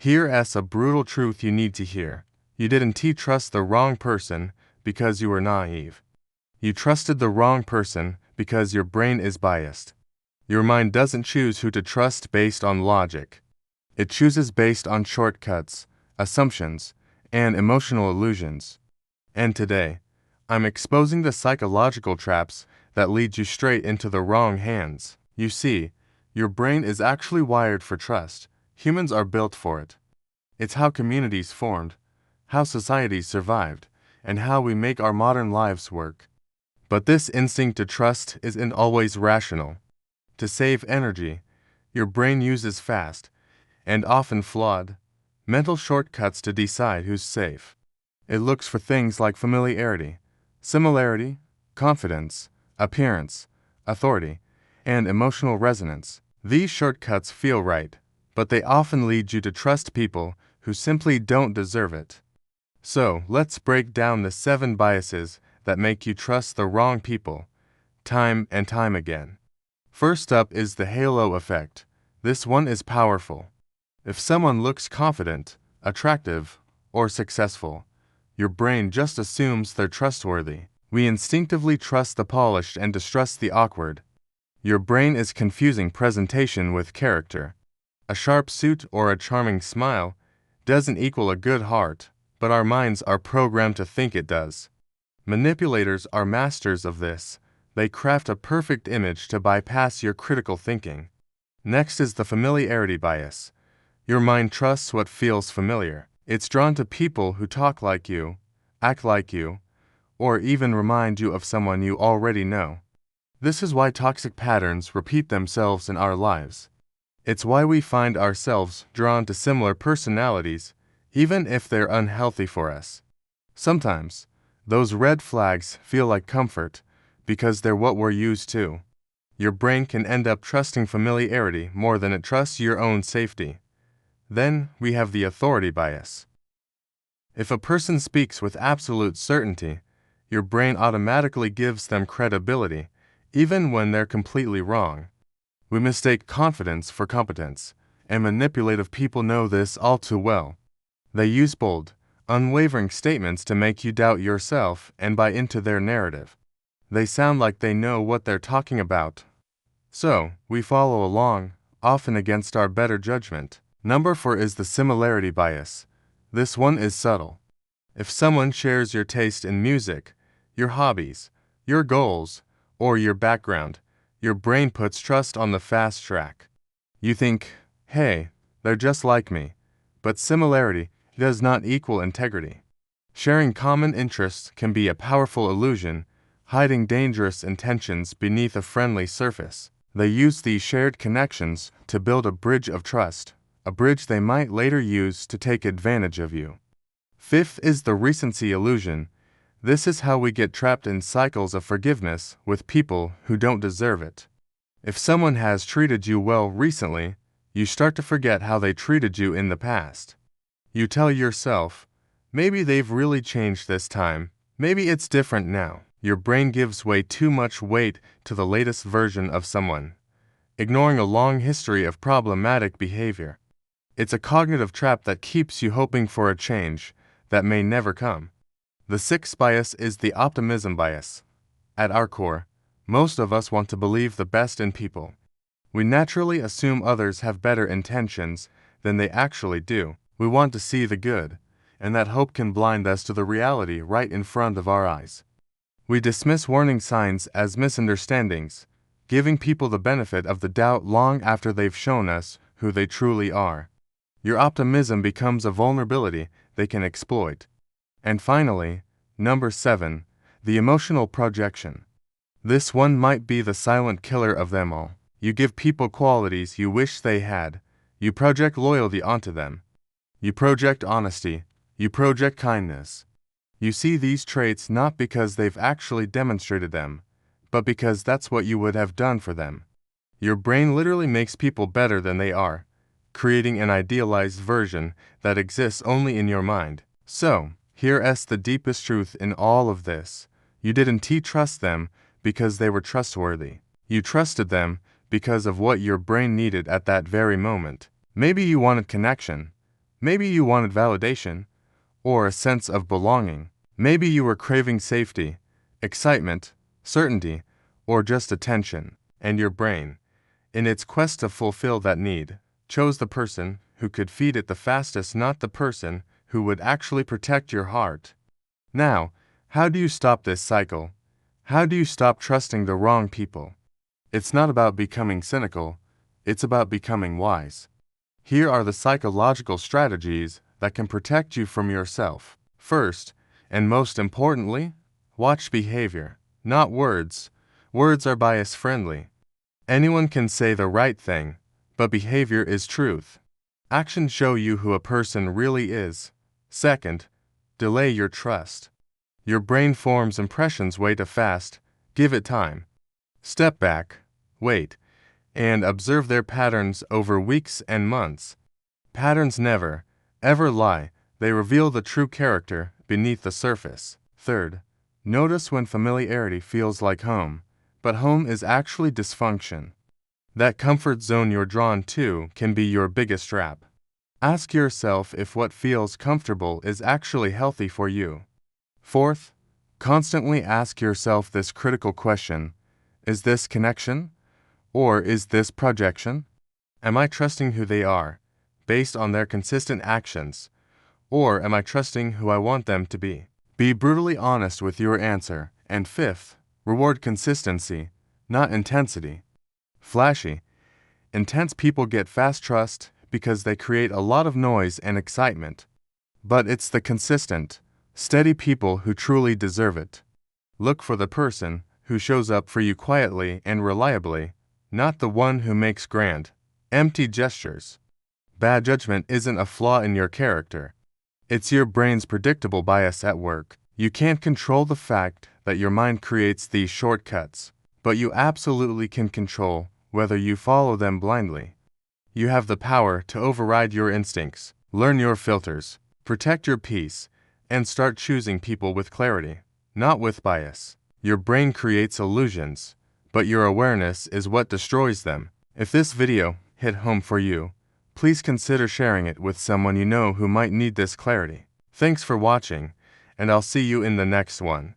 Here's a brutal truth you need to hear. You didn't trust the wrong person because you were naive. You trusted the wrong person because your brain is biased. Your mind doesn't choose who to trust based on logic. It chooses based on shortcuts, assumptions, and emotional illusions. And today, I'm exposing the psychological traps that lead you straight into the wrong hands. You see, your brain is actually wired for trust. Humans are built for it. It's how communities formed, how societies survived, and how we make our modern lives work. But this instinct to trust isn't always rational. To save energy, your brain uses fast, and often flawed, mental shortcuts to decide who's safe. It looks for things like familiarity, similarity, confidence, appearance, authority, and emotional resonance. These shortcuts feel right, but they often lead you to trust people who simply don't deserve it. So, let's break down the 7 biases that make you trust the wrong people, time and time again. First up is the halo effect. This one is powerful. If someone looks confident, attractive, or successful, your brain just assumes they're trustworthy. We instinctively trust the polished and distrust the awkward. Your brain is confusing presentation with character. A sharp suit or a charming smile doesn't equal a good heart, but our minds are programmed to think it does. Manipulators are masters of this. They craft a perfect image to bypass your critical thinking. Next is the familiarity bias. Your mind trusts what feels familiar. It's drawn to people who talk like you, act like you, or even remind you of someone you already know. This is why toxic patterns repeat themselves in our lives. It's why we find ourselves drawn to similar personalities, even if they're unhealthy for us. Sometimes, those red flags feel like comfort, because they're what we're used to. Your brain can end up trusting familiarity more than it trusts your own safety. Then we have the authority bias. If a person speaks with absolute certainty, your brain automatically gives them credibility, even when they're completely wrong. We mistake confidence for competence, and manipulative people know this all too well. They use bold, unwavering statements to make you doubt yourself and buy into their narrative. They sound like they know what they're talking about. So, we follow along, often against our better judgment. Number 4 is the similarity bias. This one is subtle. If someone shares your taste in music, your hobbies, your goals, or your background, your brain puts trust on the fast track. You think, hey, they're just like me. But similarity does not equal integrity. Sharing common interests can be a powerful illusion, hiding dangerous intentions beneath a friendly surface. They use these shared connections to build a bridge of trust, a bridge they might later use to take advantage of you. Fifth is the recency illusion. This is how we get trapped in cycles of forgiveness with people who don't deserve it. If someone has treated you well recently, you start to forget how they treated you in the past. You tell yourself, maybe they've really changed this time, maybe it's different now. Your brain gives way too much weight to the latest version of someone, ignoring a long history of problematic behavior. It's a cognitive trap that keeps you hoping for a change that may never come. The 6th bias is the optimism bias. At our core, most of us want to believe the best in people. We naturally assume others have better intentions than they actually do. We want to see the good, and that hope can blind us to the reality right in front of our eyes. We dismiss warning signs as misunderstandings, giving people the benefit of the doubt long after they've shown us who they truly are. Your optimism becomes a vulnerability they can exploit. And finally, number 7, the emotional projection. This one might be the silent killer of them all. You give people qualities you wish they had. You project loyalty onto them. You project honesty. You project kindness. You see these traits not because they've actually demonstrated them, but because that's what you would have done for them. Your brain literally makes people better than they are, creating an idealized version that exists only in your mind. So, here's the deepest truth in all of this. You didn't trust them because they were trustworthy. You trusted them because of what your brain needed at that very moment. Maybe you wanted connection. Maybe you wanted validation, or a sense of belonging. Maybe you were craving safety, excitement, certainty, or just attention, and your brain, in its quest to fulfill that need, chose the person who could feed it the fastest, not the person who would actually protect your heart. Now, how do you stop this cycle? How do you stop trusting the wrong people? It's not about becoming cynical, it's about becoming wise. Here are the psychological strategies that can protect you from yourself. First, and most importantly, watch behavior, not words. Words are bias-friendly. Anyone can say the right thing, but behavior is truth. Actions show you who a person really is. Second, delay your trust. Your brain forms impressions way too fast. Give it time. Step back, wait, and observe their patterns over weeks and months. Patterns never, ever lie. They reveal the true character beneath the surface. Third, notice when familiarity feels like home, but home is actually dysfunction. That comfort zone you're drawn to can be your biggest trap. Ask yourself if what feels comfortable is actually healthy for you. Fourth, constantly ask yourself this critical question: is this connection? Or is this projection? Am I trusting who they are, based on their consistent actions? Or am I trusting who I want them to be? Be brutally honest with your answer. And fifth, reward consistency, not intensity. Flashy, intense people get fast trust because they create a lot of noise and excitement. But it's the consistent, steady people who truly deserve it. Look for the person who shows up for you quietly and reliably, not the one who makes grand, empty gestures. Bad judgment isn't a flaw in your character. It's your brain's predictable bias at work. You can't control the fact that your mind creates these shortcuts, but you absolutely can control whether you follow them blindly. You have the power to override your instincts, learn your filters, protect your peace, and start choosing people with clarity, not with bias. Your brain creates illusions, but your awareness is what destroys them. If this video hit home for you, please consider sharing it with someone you know who might need this clarity. Thanks for watching, and I'll see you in the next one.